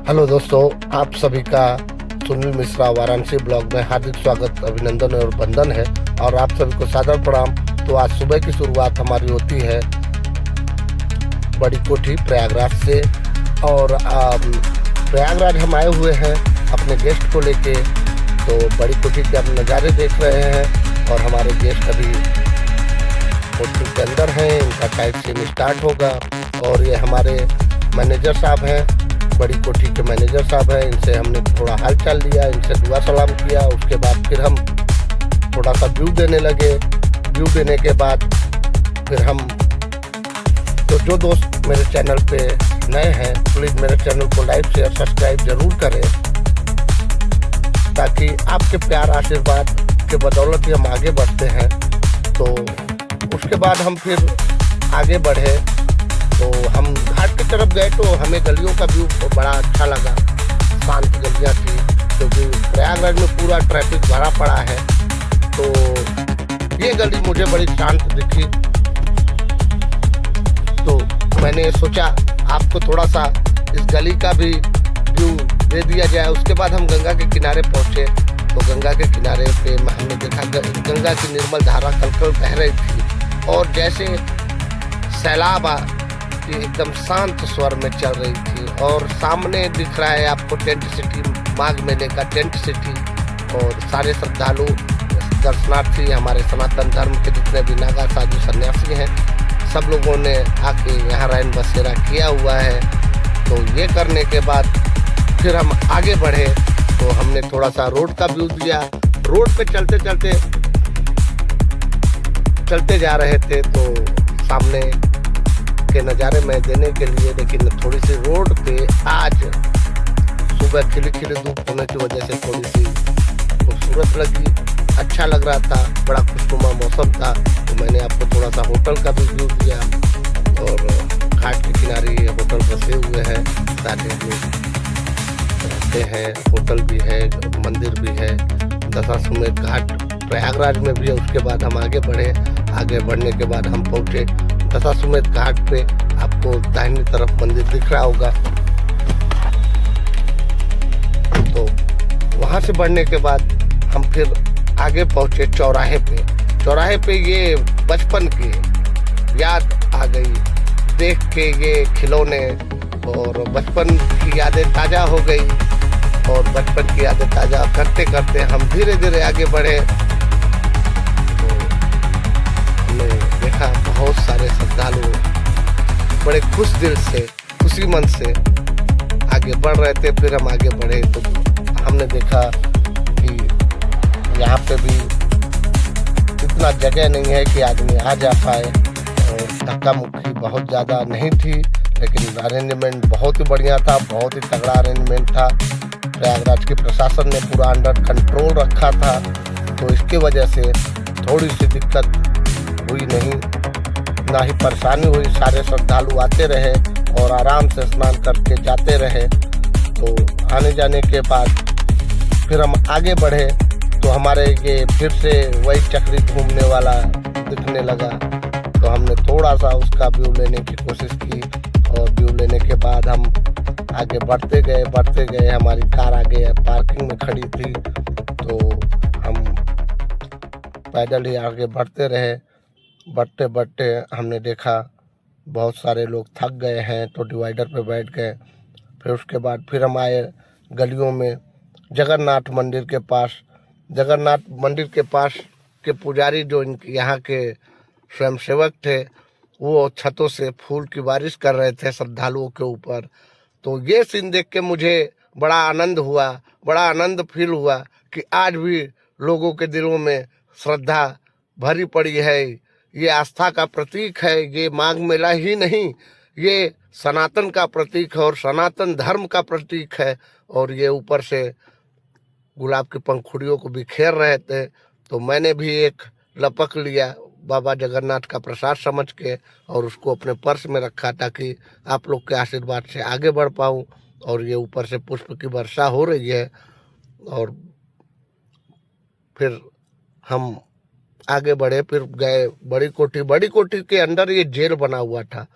Hello दोस्तों, आप सभी का सुनील मिश्रा वाराणसी ब्लॉग में हार्दिक स्वागत, अभिनंदन और वंदन है। और आप सभी को सादर प्रणाम। तो आज सुबह की शुरुआत हमारी होती है बड़ी कोठी प्रयागराज से। और प्रयागराज हम आए हुए हैं अपने गेस्ट को लेके। तो बड़ी कोठी के हम नज़ारे देख रहे हैं और हमारे गेस्ट अभी होटल के अंदर हैं। इनका टाइम सीन स्टार्ट होगा। और ये हमारे मैनेजर साहब हैं, बड़ी कोठी के मैनेजर साहब हैं। इनसे हमने थोड़ा हाल चाल लिया, इनसे दुआ सलाम किया। उसके बाद फिर हम थोड़ा सा व्यू देने लगे। व्यू देने के बाद फिर हम तो जो दोस्त मेरे चैनल पे नए हैं प्लीज़ मेरे चैनल को लाइक शेयर सब्सक्राइब ज़रूर करें, ताकि आपके प्यार आशीर्वाद के बदौलत ही हम आगे बढ़ते हैं। तो उसके बाद हम फिर आगे बढ़े तो हम घाट की तरफ गए। तो हमें गलियों का व्यू बड़ा अच्छा लगा। शांत गलियाँ थी, क्योंकि प्रयागराज में पूरा ट्रैफिक भरा पड़ा है। तो ये गली मुझे बड़ी शांत दिखी। तो मैंने सोचा आपको थोड़ा सा इस गली का भी व्यू दे दिया जाए। उसके बाद हम गंगा के किनारे पहुँचे। तो गंगा के किनारे पे हमने देखा गंगा की निर्मल धारा कलकल बह रही थी और जैसे सैलाब एकदम शांत स्वर में चल रही थी। और सामने दिख रहा है आपको टेंट सिटी, माघ मेले का टेंट सिटी। और सारे श्रद्धालु दर्शनार्थी हमारे सनातन धर्म के जितने भी नागा साधु सन्यासी हैं, सब लोगों ने आके यहाँ रैन बसेरा किया हुआ है। तो ये करने के बाद फिर हम आगे बढ़े। तो हमने थोड़ा सा रोड का व्यू दिया। रोड पे चलते जा रहे थे तो सामने के नज़ारे में देने के लिए, लेकिन थोड़ी सी रोड पे आज सुबह खिली धूप होने की वजह से थोड़ी सी खूबसूरत लगी, अच्छा लग रहा था, बड़ा खुशनुमा मौसम था। तो मैंने आपको थोड़ा सा होटल का भी व्यू दिया। और घाट के किनारे ये होटल बसे हुए हैं, सारे लोग रहते हैं। होटल भी है, मंदिर भी है, दशाश्वमेध घाट प्रयागराज में भी है। उसके बाद हम आगे बढ़े। आगे बढ़ने के बाद हम पहुँचे दशाश्वमेध घाट पे। आपको दाहिनी तरफ मंदिर दिख रहा होगा। तो वहाँ से बढ़ने के बाद हम फिर आगे पहुँचे चौराहे पे। चौराहे पे ये बचपन की याद आ गई देख के, ये खिलौने और बचपन की यादें ताज़ा हो गई। और बचपन की यादें ताज़ा करते करते हम धीरे धीरे आगे बढ़े। तो हमने देखा बहुत सारे श्रद्धालु बड़े खुश दिल से, खुशी मन से आगे बढ़ रहे थे। फिर हम आगे बढ़े तो हमने देखा कि यहाँ पे भी इतना जगह नहीं है कि आदमी आ जा पाए। और धक्का मुक्की बहुत ज़्यादा नहीं थी, लेकिन अरेंजमेंट बहुत ही बढ़िया था, बहुत ही तगड़ा अरेंजमेंट था। प्रयागराज के प्रशासन ने पूरा अंडर कंट्रोल रखा था। तो इसके वजह से थोड़ी सी दिक्कत हुई नहीं, ना ही परेशानी हुई। सारे श्रद्धालु आते रहे और आराम से स्नान करके जाते रहे। तो आने जाने के बाद फिर हम आगे बढ़े तो हमारे ये फिर से वही चक्री घूमने वाला दिखने लगा। तो हमने थोड़ा सा उसका व्यू लेने की कोशिश की। और व्यू लेने के बाद हम आगे बढ़ते गए। हमारी कार आगे पार्किंग में खड़ी थी। तो हम पैदल ही आगे बढ़ते रहे। बढ़ते हमने देखा बहुत सारे लोग थक गए हैं, तो डिवाइडर पे बैठ गए। फिर उसके बाद फिर हम आए गलियों में जगन्नाथ मंदिर के पास। जगन्नाथ मंदिर के पास के पुजारी जो यहाँ के स्वयंसेवक थे, वो छतों से फूल की बारिश कर रहे थे श्रद्धालुओं के ऊपर। तो ये सीन देख के मुझे बड़ा आनंद हुआ, बड़ा आनंद फील हुआ कि आज भी लोगों के दिलों में श्रद्धा भरी पड़ी है। ये आस्था का प्रतीक है। ये माघ मेला ही नहीं, ये सनातन का प्रतीक है और सनातन धर्म का प्रतीक है। और ये ऊपर से गुलाब की पंखुड़ियों को बिखेर रहे थे। तो मैंने भी एक लपक लिया बाबा जगन्नाथ का प्रसाद समझ के और उसको अपने पर्स में रखा, ताकि आप लोग के आशीर्वाद से आगे बढ़ पाऊँ। और ये ऊपर से पुष्प की वर्षा हो रही है। और फिर हम आगे बढ़े, फिर गए बड़ी कोठी के अंदर ये जेल बना हुआ था।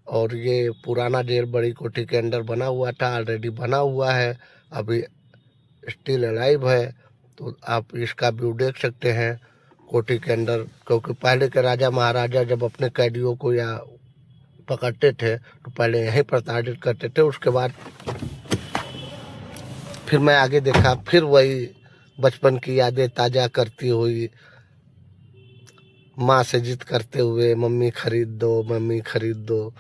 और ये पुराना जेल बड़ी कोठी के अंदर बना हुआ था, ऑलरेडी बना हुआ है, अभी स्टिल अलाइव है। तो आप इसका व्यू देख सकते हैं कोठी के अंदर, क्योंकि पहले के राजा महाराजा जब अपने कैदियों को या पकड़ते थे तो पहले यहीं प्रताड़ित करते थे। उसके बाद फिर मैं आगे देखा, फिर वही बचपन की यादें ताज़ा करती हुई, माँ से जिद करते हुए मम्मी खरीद दो, मम्मी खरीद दो।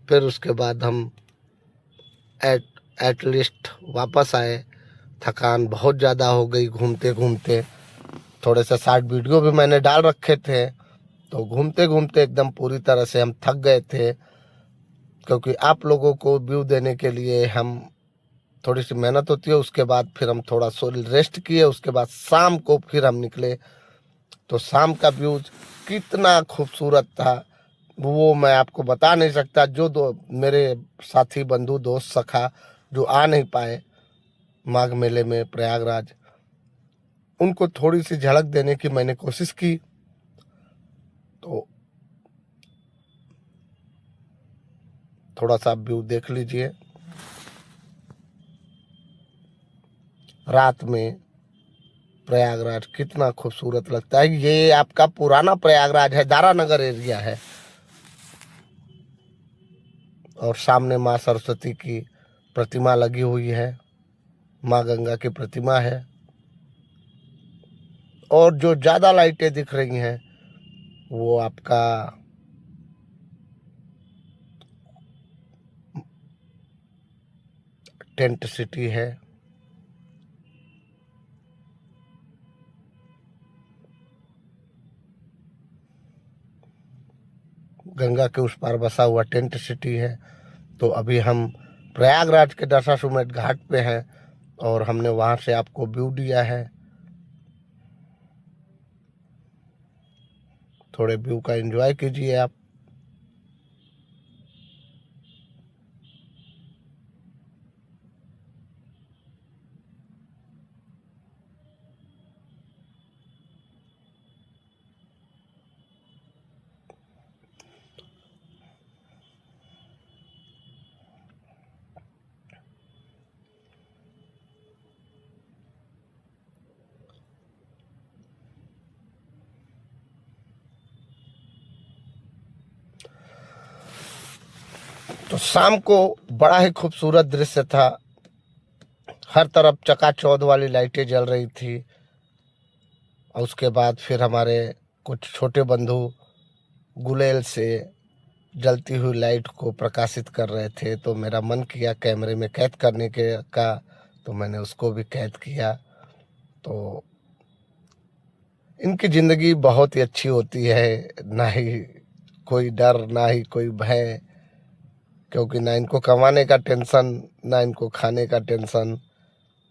फिर उसके बाद हम एटलीस्ट वापस आए। थकान बहुत ज़्यादा हो गई घूमते घूमते, थोड़े से शॉर्ट वीडियो भी मैंने डाल रखे थे। तो घूमते घूमते एकदम पूरी तरह से हम थक गए थे, क्योंकि आप लोगों को व्यू देने के लिए हम थोड़ी सी मेहनत होती है। उसके बाद फिर हम थोड़ा सो रेस्ट किए, उसके बाद शाम को फिर हम निकले। तो शाम का व्यू कितना खूबसूरत था वो मैं आपको बता नहीं सकता। जो मेरे साथी बंधु दोस्त सखा जो आ नहीं पाए माघ मेले में प्रयागराज, उनको थोड़ी सी झलक देने की मैंने कोशिश की। तो थोड़ा सा व्यू देख लीजिए। रात में प्रयागराज कितना खूबसूरत लगता है। ये आपका पुराना प्रयागराज है, दारानगर एरिया है। और सामने माँ सरस्वती की प्रतिमा लगी हुई है, माँ गंगा की प्रतिमा है। और जो ज़्यादा लाइटें दिख रही हैं वो आपका टेंट सिटी है। गंगा के उस पार बसा हुआ टेंट सिटी है। तो अभी हम प्रयागराज के दशाश्वमेध घाट पे हैं और हमने वहाँ से आपको व्यू दिया है। थोड़े व्यू का एंजॉय कीजिए आप। तो शाम को बड़ा ही खूबसूरत दृश्य था। हर तरफ चकाचौंध वाली लाइटें जल रही थी। और उसके बाद फिर हमारे कुछ छोटे बंधु गुलेल से जलती हुई लाइट को प्रकाशित कर रहे थे। तो मेरा मन किया कैमरे में कैद करने के का, तो मैंने उसको भी कैद किया। तो इनकी ज़िंदगी बहुत ही अच्छी होती है, ना ही कोई डर ना ही कोई भय, क्योंकि ना इनको कमाने का टेंशन ना इनको खाने का टेंशन,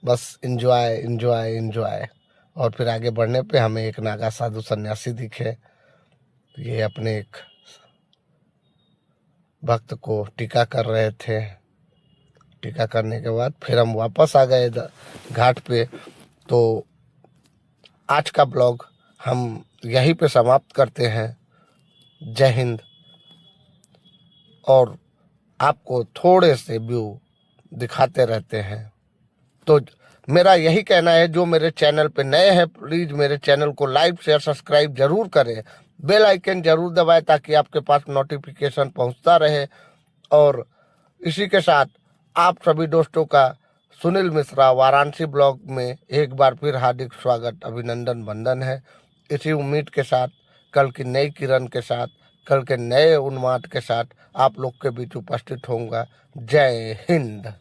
बस इंजॉय इंजॉय इंजॉय। और फिर आगे बढ़ने पे हमें एक नागा साधु सन्यासी दिखे। ये अपने एक भक्त को टीका कर रहे थे। टीका करने के बाद फिर हम वापस आ गए घाट पे। तो आज का ब्लॉग हम यहीं पे समाप्त करते हैं। जय हिंद। और आपको थोड़े से व्यू दिखाते रहते हैं। तो मेरा यही कहना है, जो मेरे चैनल पे नए हैं प्लीज़ मेरे चैनल को लाइक शेयर सब्सक्राइब जरूर करें, बेल आइकन जरूर दबाएं ताकि आपके पास नोटिफिकेशन पहुंचता रहे। और इसी के साथ आप सभी दोस्तों का सुनील मिश्रा वाराणसी ब्लॉग में एक बार फिर हार्दिक स्वागत अभिनंदन वंदन है। इसी उम्मीद के साथ कल की नई किरण के साथ, कल के नए उन्माद के साथ आप लोग के बीच उपस्थित होऊंगा। जय हिंद।